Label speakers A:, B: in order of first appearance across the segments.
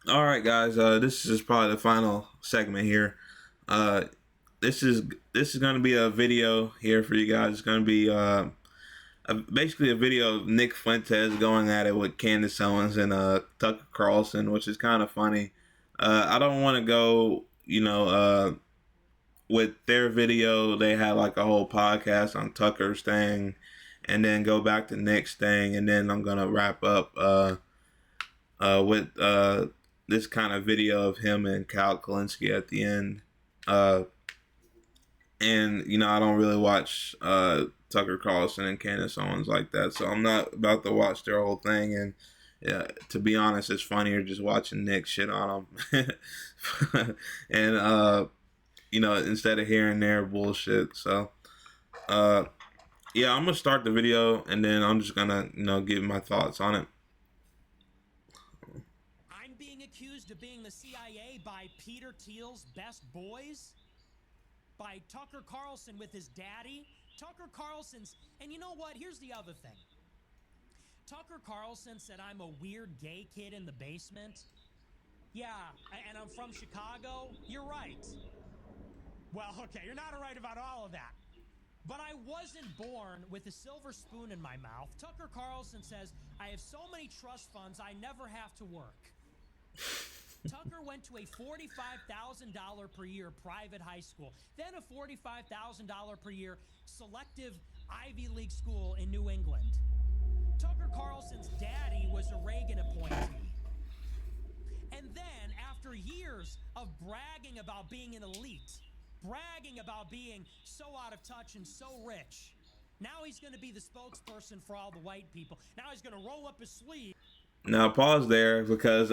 A: All right, guys. This is probably the final segment here. Uh, this is this is going to be a video here for you guys. It's going to be basically a video of Nick Fuentes going at it with Candace Owens and Tucker Carlson, which is kind of funny. I don't want to go, with their video. They had like a whole podcast on Tucker's thing, and then go back to Nick's thing, and then I'm gonna wrap up with this kind of video of him and Kyle Kulinski at the end. And I don't really watch Tucker Carlson and Candace Owens like that, so I'm not about to watch their whole thing. And yeah, to be honest, it's funnier just watching Nick shit on them, and instead of hearing their bullshit. So yeah, I'm gonna start the video, and then I'm just gonna give my thoughts on it.
B: I'm being accused of being the CIA by Peter Thiel's best boys? By Tucker Carlson with his daddy? Tucker Carlson's, and you know what? Here's the other thing. Tucker Carlson said I'm a weird gay kid in the basement. Yeah, and I'm from Chicago. You're right. Well, okay, you're not right about all of that. But I wasn't born with a silver spoon in my mouth. Tucker Carlson says I have so many trust funds I never have to work. Tucker went to a $45,000 per year private high school, then a $45,000 per year selective Ivy League school in New England. Tucker Carlson's daddy was a Reagan appointee. And then, after years of bragging about being an elite, bragging about being so out of touch and so rich, now he's going to be the spokesperson for all the white people. Now he's going to roll up his sleeve.
A: Now pause there because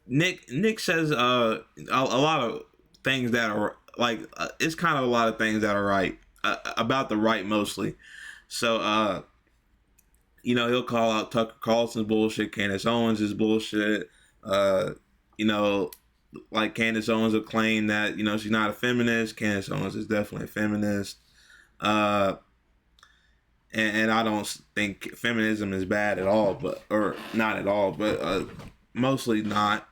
A: Nick says a lot of things that are like it's kind of a lot of things that are right about the right mostly. So he'll call out Tucker Carlson's bullshit, Candace Owens' is bullshit. Like Candace Owens will claim that she's not a feminist. Candace Owens is definitely a feminist. And I don't think feminism is bad at all, or not at all, but mostly not.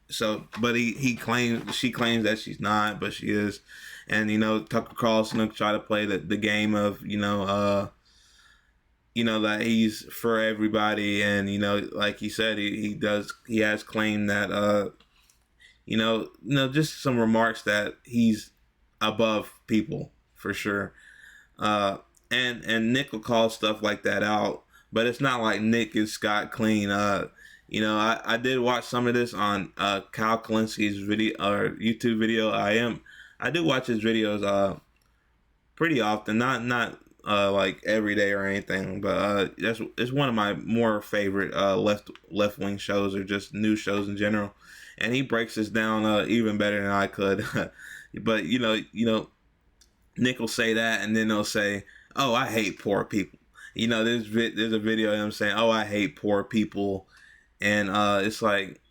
A: So, but she claims that she's not, but she is. And Tucker Carlson will try to play the game of that he's for everybody, and like he said, he has claimed that just some remarks that he's above people for sure. And Nick will call stuff like that out, but it's not like Nick is scot clean. I did watch some of this on Kyle Kulinski's video or YouTube video. I do watch his videos pretty often, not like every day or anything, but it's one of my more favorite left wing shows or just news shows in general, and he breaks this down even better than I could. But Nick will say that, and then they'll say, "Oh, I hate poor people." There's a video of him saying, "Oh, I hate poor people," and it's like,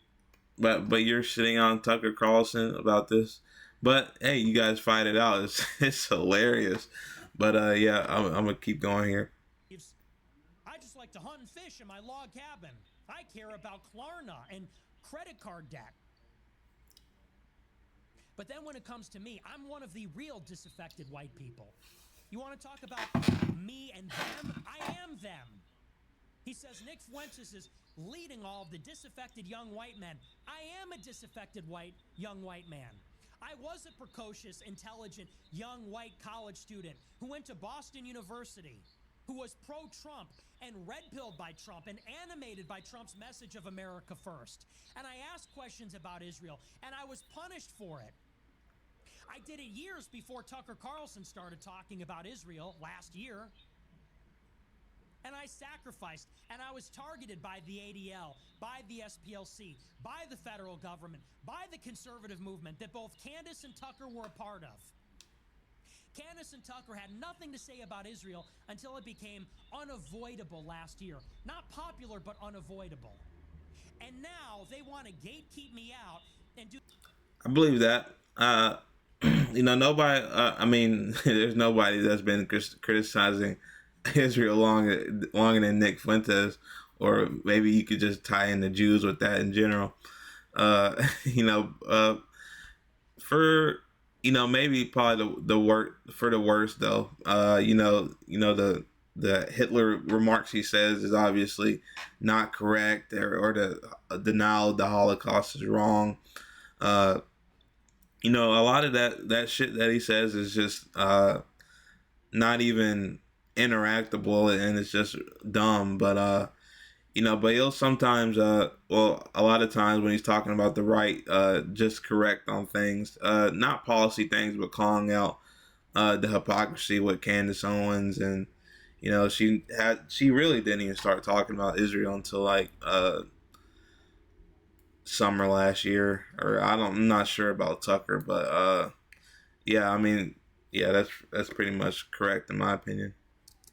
A: but you're sitting on Tucker Carlson about this. But hey, you guys fight it out. It's hilarious. But yeah, I'm gonna keep going here.
B: I just like to hunt and fish in my log cabin. I care about Klarna and credit card debt. But then when it comes to me, I'm one of the real disaffected white people. You want to talk about me and them? I am them. He says Nick Fuentes is leading all of the disaffected young white men. I am a disaffected young white man. I was a precocious, intelligent, young white college student who went to Boston University, who was pro-Trump and red-pilled by Trump and animated by Trump's message of America first. And I asked questions about Israel, and I was punished for it. I did it years before Tucker Carlson started talking about Israel last year. And I sacrificed, and I was targeted by the ADL, by the SPLC, by the federal government, by the conservative movement that both Candace and Tucker were a part of. Candace and Tucker had nothing to say about Israel until it became unavoidable last year. Not popular, but unavoidable. And now they want to gatekeep me out and do...
A: I believe that. Nobody, there's nobody that's been criticizing Israel longer than Nick Fuentes or maybe you could just tie in the Jews with that in general. You know, for maybe probably the worst for the worst though. The Hitler remarks he says is obviously not correct, or the denial of the Holocaust is wrong. Uh, a lot of that shit that he says is just not even interactable, and it's just dumb. But he'll sometimes, a lot of times when he's talking about the right, just correct on things, not policy things, but calling out the hypocrisy with Candace Owens. And she really didn't even start talking about Israel until like summer last year, or I'm not sure about Tucker, but yeah, I mean, yeah, that's pretty much correct in my opinion.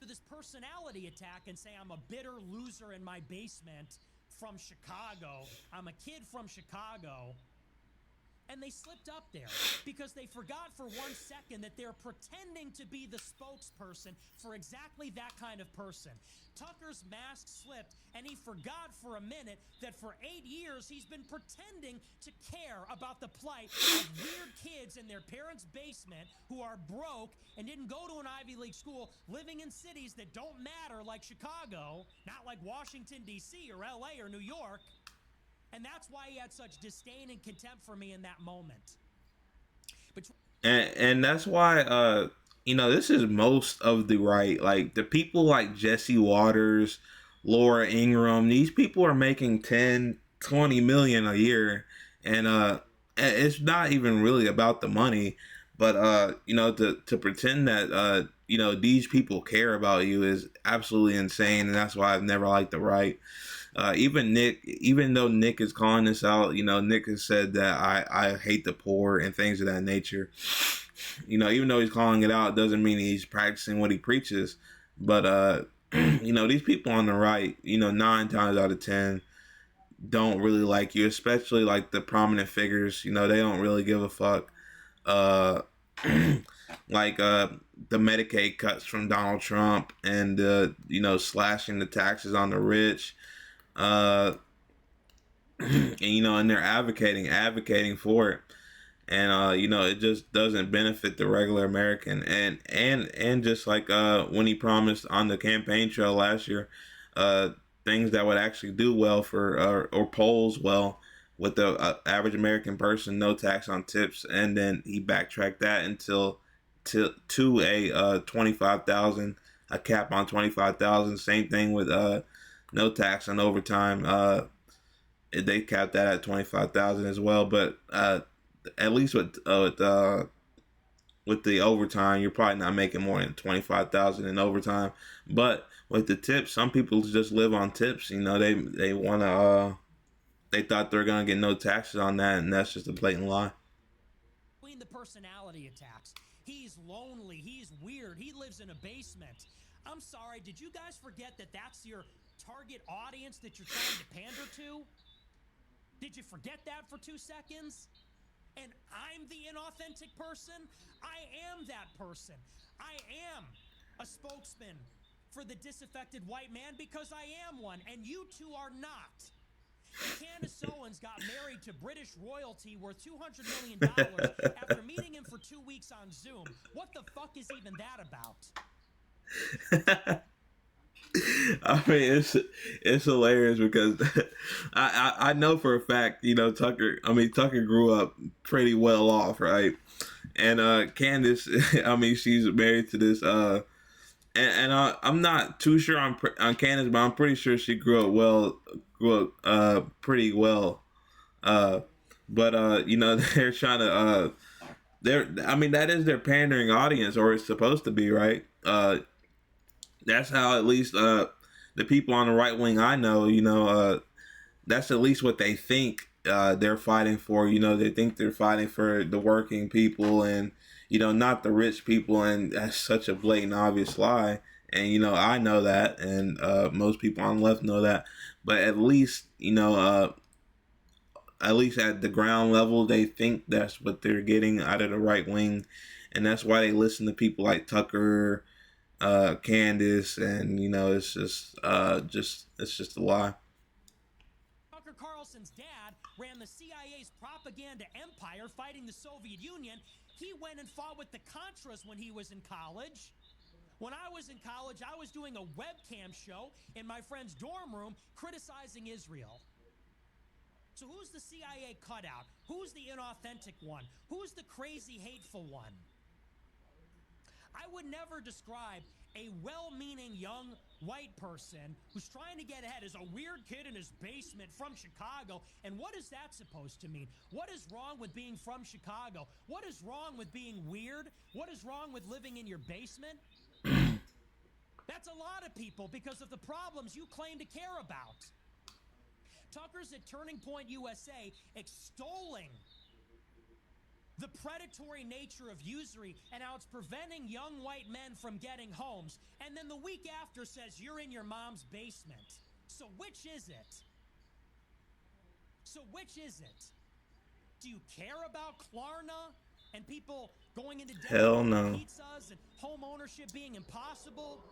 B: This personality attack and say I'm a bitter loser in my basement from Chicago. I'm a kid from Chicago. And they slipped up there because they forgot for 1 second that they're pretending to be the spokesperson for exactly that kind of person. Tucker's mask slipped, and he forgot for a minute that for 8 years he's been pretending to care about the plight of weird kids in their parents' basement who are broke and didn't go to an Ivy League school, living in cities that don't matter like Chicago, not like Washington, D.C. or L.A. or New York. And that's why he had such disdain and contempt for me in that moment.
A: And that's why this is most of the right. Like the people like Jesse Waters, Laura Ingraham, these people are making 10, 20 million a year, and it's not even really about the money, but to pretend that these people care about you is absolutely insane, and that's why I've never liked the right. Even though Nick is calling this out, Nick has said that I hate the poor and things of that nature. Even though he's calling it out, doesn't mean he's practicing what he preaches. But these people on the right, 9 times out of 10 don't really like you, especially like the prominent figures. They don't really give a fuck. Uh, like the Medicaid cuts from Donald Trump, and slashing the taxes on the rich. And and they're advocating for it, and it just doesn't benefit the regular American. And just like when he promised on the campaign trail last year, things that would actually do well for or polls well with the average American person, no tax on tips, and then he backtracked that to a 25,000, a cap on 25,000. Same thing with no tax on overtime. They capped that at 25,000 as well. But at least with the overtime, you're probably not making more than 25,000 in overtime. But with the tips, some people just live on tips. They want to. They thought they're gonna get no taxes on that, and that's just a blatant lie.
B: Between the personality attacks, he's lonely, he's weird, he lives in a basement. I'm sorry, did you guys forget that that's your target audience that you're trying to pander to? Did you forget that for 2 seconds? And I'm the inauthentic person? I am that person. I am a spokesman for the disaffected white man because I am one, and you two are not. Candace Owens got married to British royalty worth $200 million after meeting him for 2 weeks on Zoom. What the fuck is even that about?
A: I mean, it's hilarious because I know for a fact, Tucker grew up pretty well off, right? And Candace, she's married to this I'm not too sure on Candace, but I'm pretty sure she grew up pretty well. But they're trying to that is their pandering audience, or it's supposed to be, right? That's how at least the people on the right wing I know, that's at least what they think they're fighting for. They think they're fighting for the working people and, not the rich people. And that's such a blatant, obvious lie. And, I know that. And most people on the left know that. But at least, at least at the ground level, they think that's what they're getting out of the right wing. And that's why they listen to people like Tucker Candace, and it's just a lie.
B: Tucker Carlson's dad ran the CIA's propaganda empire fighting the Soviet Union. He went and fought with the Contras when he was in college. When I was in college, I was doing a webcam show in my friend's dorm room criticizing Israel. So who's the CIA cutout? Who's the inauthentic one? Who's the crazy, hateful one? I would never describe a well-meaning young white person who's trying to get ahead as a weird kid in his basement from Chicago. And what is that supposed to mean? What is wrong with being from Chicago? What is wrong with being weird? What is wrong with living in your basement? That's a lot of people because of the problems you claim to care about. Tucker's at Turning Point USA extolling the predatory nature of usury and how it's preventing young white men from getting homes, and then the week after says you're in your mom's basement. So which is it? Do you care about Klarna and people going into debt
A: Hell no.
B: pizzas and home ownership being impossible?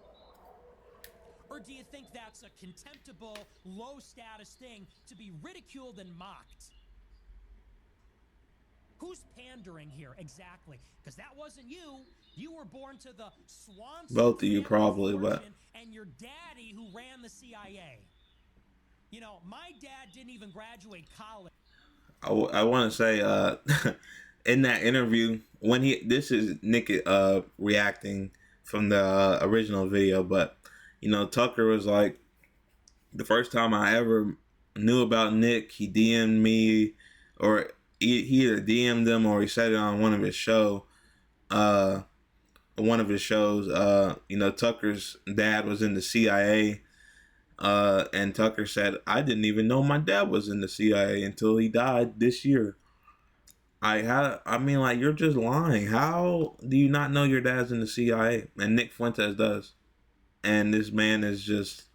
B: Or do you think that's a contemptible, low-status thing to be ridiculed and mocked? Who's pandering here exactly? Because that wasn't you. You were born to the Swanson
A: Both of you probably, but
B: and your daddy who ran the CIA. My dad didn't even graduate college.
A: I want to say in that interview when this is Nick reacting from the original video, but Tucker was like, the first time I ever knew about Nick, he DM'd me, or he either DM'd them or he said it on one of his shows. Tucker's dad was in the CIA, and Tucker said, I didn't even know my dad was in the CIA until he died this year. You're just lying. How do you not know your dad's in the CIA? And Nick Fuentes does. And this man is just,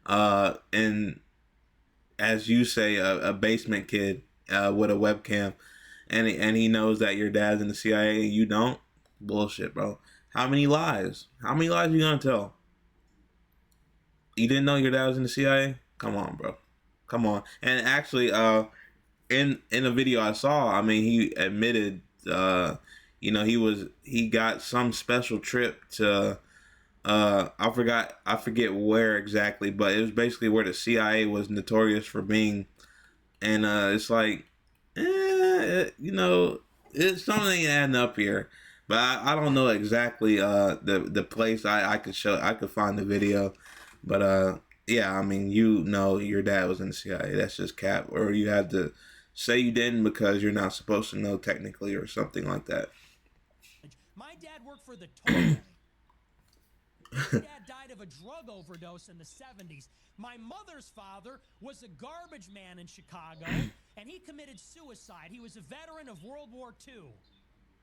A: and as you say, a basement kid with a webcam, and he knows that your dad's in the CIA. You don't? Bullshit, bro. How many lies? How many lies are you gonna tell? You didn't know your dad was in the CIA? Come on, bro. Come on. And actually, in a video I saw, he admitted, he got some special trip to. I forget where exactly, but it was basically where the CIA was notorious for being, and it's like, it's something adding up here, but I don't know exactly the place. I could find the video, but yeah, your dad was in the CIA. That's just cap, or you have to say you didn't because you're not supposed to know technically, or something like that.
B: My dad worked for the toll. My dad died of a drug overdose in the 70s. My mother's father was a garbage man in Chicago, and he committed suicide. He was a veteran of World War II.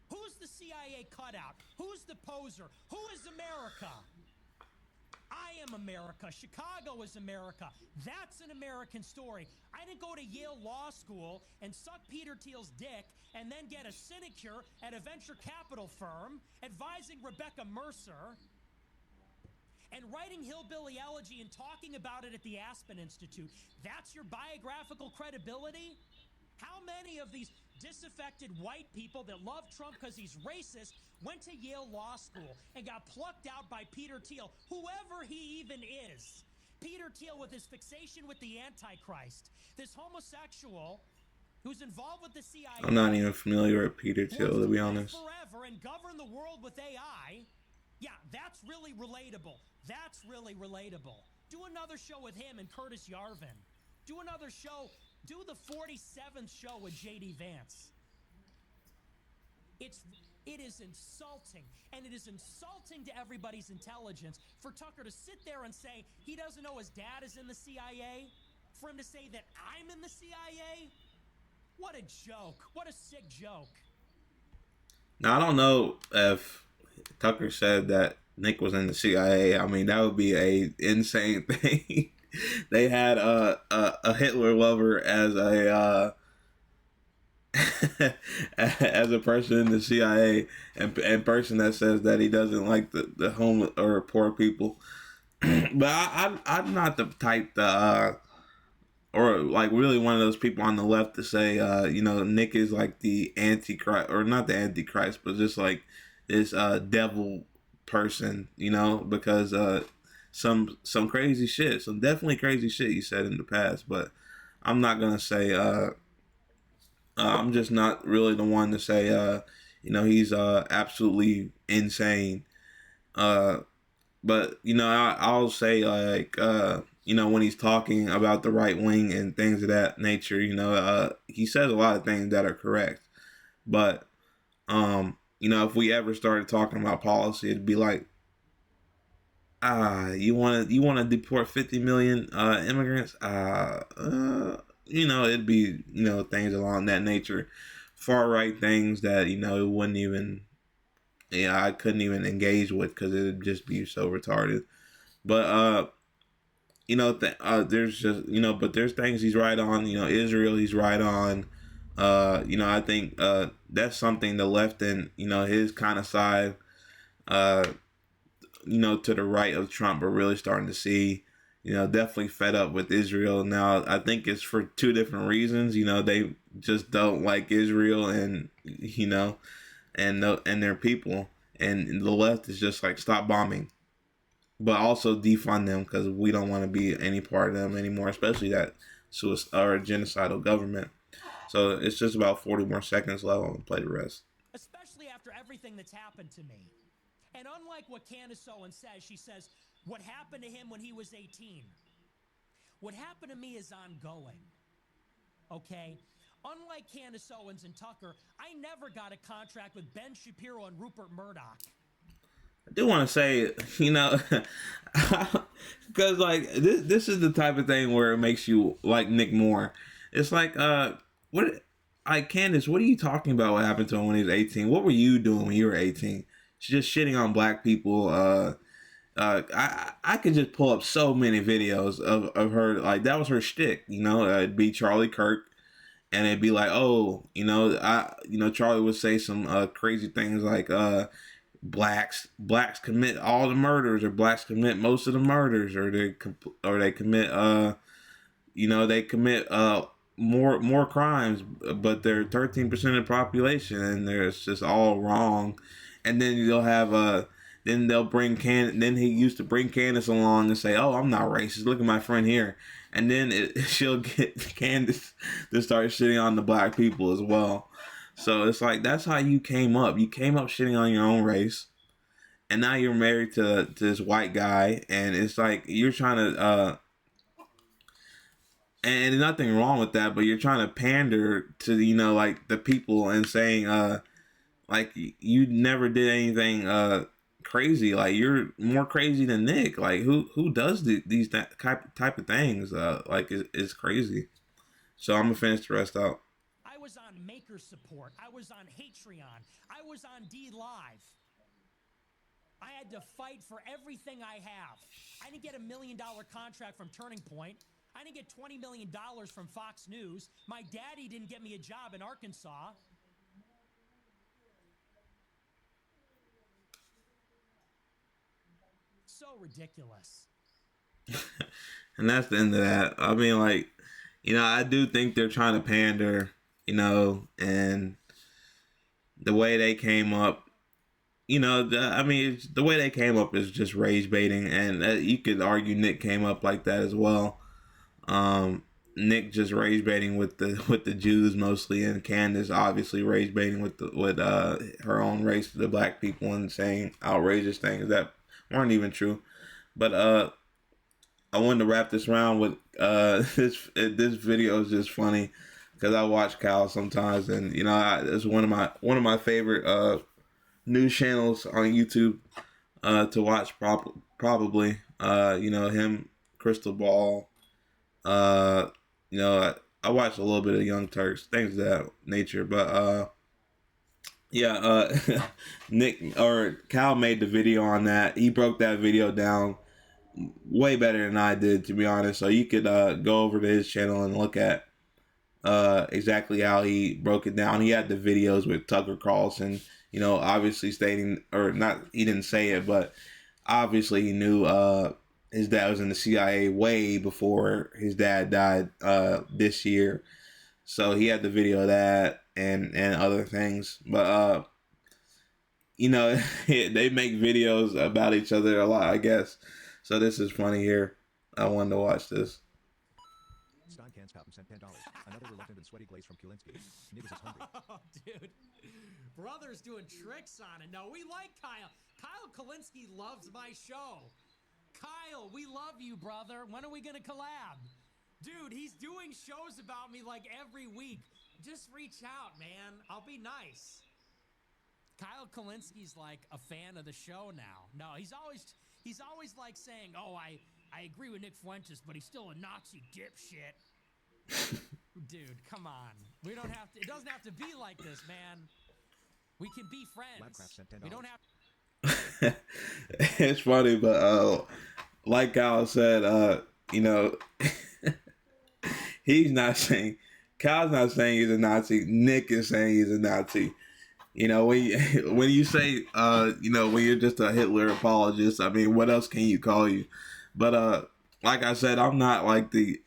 B: Who's the CIA cutout? Who's the poser? Who is America? I am America. Chicago is America. That's an American story. I didn't go to Yale Law School and suck Peter Thiel's dick and then get a sinecure at a venture capital firm advising Rebecca Mercer and writing hillbilly elegy and talking about it at the Aspen Institute. That's your biographical credibility? How many of these disaffected white people that love Trump because he's racist went to Yale Law School and got plucked out by Peter Thiel, whoever he even is? Peter Thiel with his fixation with the Antichrist, this homosexual who's involved with the CIA.
A: I'm not even familiar with Peter Thiel, to be honest.
B: Forever and govern the world with AI. Yeah, that's really relatable. That's really relatable. Do another show with him and Curtis Yarvin. Do another show. Do the 47th show with J.D. Vance. It is insulting, and it is insulting to everybody's intelligence for Tucker to sit there and say he doesn't know his dad is in the CIA, for him to say that I'm in the CIA. What a joke. What a sick joke.
A: Now, I don't know if Tucker said that Nick was in the CIA. That would be a insane thing. They had a Hitler lover as a as a person in the CIA and person that says that he doesn't like the homeless or poor people. But I'm not the type to or like really one of those people on the left to say Nick is like the antichrist, or not the antichrist, but just like this devil person, because some crazy shit, some definitely crazy shit he said in the past. But I'm not gonna say I'm just not really the one to say he's absolutely insane. But I'll say like when he's talking about the right wing and things of that nature, he says a lot of things that are correct. But if we ever started talking about policy, it'd be like, you want to deport 50 million immigrants? It'd be things along that nature, far right things that it wouldn't even, I couldn't even engage with because it'd just be so retarded. But there's just but there's things he's right on. Israel, he's right on. I think that's something the left and his kind of side, to the right of Trump are really starting to see. Definitely fed up with Israel now. I think it's for two different reasons. They just don't like Israel and and their people, and the left is just like, stop bombing, but also defund them because we don't want to be any part of them anymore, especially that suicide or genocidal government. So it's just about 40 more seconds left. I'll play the rest.
B: Especially after everything that's happened to me. And unlike what Candace Owens says, she says, what happened to him when he was 18? What happened to me is ongoing. Okay? Unlike Candace Owens and Tucker, I never got a contract with Ben Shapiro and Rupert Murdoch.
A: I do want to say, because like this is the type of thing where it makes you like Nick more. It's like, Candace, what are you talking about? What happened to him when he was 18? What were you doing when you were 18? She's just shitting on black people. I could just pull up so many videos of her, like that was her shtick. It'd be Charlie Kirk, and it'd be like, oh, Charlie would say some crazy things like blacks commit all the murders, or blacks commit most of the murders, or they commit they commit more crimes, but they're 13% of the population, and it's just all wrong. And then they'll have then they'll bring then he used to bring Candace along and say, oh, I'm not racist, look at my friend here. And then she'll get Candace to start shitting on the black people as well. So it's like, that's how you came up. You came up shitting on your own race, and now you're married to this white guy, and it's like you're trying to and there's nothing wrong with that, but you're trying to pander to like the people and saying like you never did anything crazy. Like, you're more crazy than Nick. Like, who does these type of things? Like, it's crazy. So I'm gonna finish the rest out.
B: I was on Maker Support. I was on Patreon. I was on D Live. I had to fight for everything I have. I didn't get $1 million contract from Turning Point. I didn't get $20 million from Fox News. My daddy didn't get me a job in Arkansas. So ridiculous.
A: And that's the end of that. I mean, like, I do think they're trying to pander, and the way they came up, the way they came up is just rage baiting, and you could argue Nick came up like that as well. Nick just rage baiting with the Jews mostly, and Candace obviously rage baiting with her own race, the black people, and saying outrageous things that weren't even true. But I wanted to wrap this round with this video is just funny because I watch Kyle sometimes, and it's one of my favorite news channels on YouTube to watch probably. Him, Crystal Ball. I watched a little bit of Young Turks, things of that nature, but Nick or Cal made the video on that. He broke that video down way better than I did, to be honest. So you could go over to his channel and look at exactly how he broke it down. He had the videos with Tucker Carlson, obviously stating, or not, he didn't say it, but obviously he knew his dad was in the CIA way before his dad died this year. So he had the video of that and other things. But they make videos about each other a lot, I guess. So this is funny here. I wanted to watch this.
C: Stein cans Popham sent $10. Another reluctant and sweaty glaze from Kulinski. Niggas is hungry.
B: Oh, dude. Brother's doing tricks on it. No, we like Kyle. Kyle Kulinski loves my show. Kyle, we love you, brother. When are we going to collab? Dude, he's doing shows about me like every week. Just reach out, man. I'll be nice. Kyle Kulinski's like a fan of the show now. No, he's always like saying, "Oh, I agree with Nick Fuentes, but he's still a Nazi dipshit." Dude, come on. We don't have to. It doesn't have to be like this, man. We can be friends.
C: Labcraft sent $10.
B: We don't have.
A: It's funny, but like Kyle said, he's not saying. Kyle's not saying he's a Nazi. Nick is saying he's a Nazi. When you say, when you're just a Hitler apologist, I mean, what else can you call you? But like I said, I'm not like the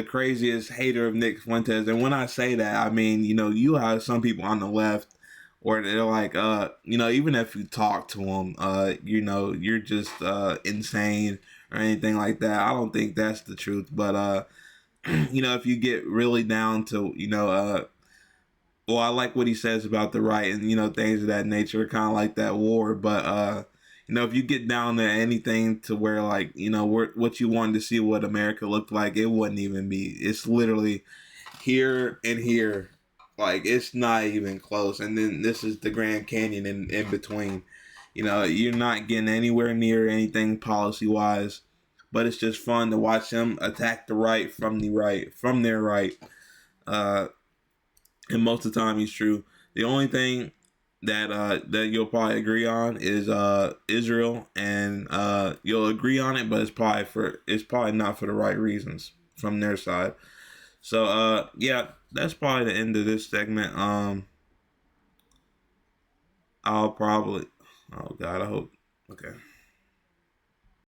A: craziest hater of Nick Fuentes. And when I say that, I mean, you have some people on the left, or they're like, even if you talk to them, you're just insane or anything like that. I don't think that's the truth. But if you get really down to, well, I like what he says about the right and, things of that nature, kind of like that war. But, if you get down to anything to where, like, what you wanted to see what America looked like, it wouldn't even be. It's literally here and here. Like, it's not even close. And then this is the Grand Canyon in between. You're not getting anywhere near anything policy-wise. But it's just fun to watch them attack the right, from their right. And most of the time he's true. The only thing that you'll probably agree on is Israel, and you'll agree on it, but it's probably not for the right reasons from their side. So yeah, that's probably the end of this segment. I'll probably, oh God, I hope, okay.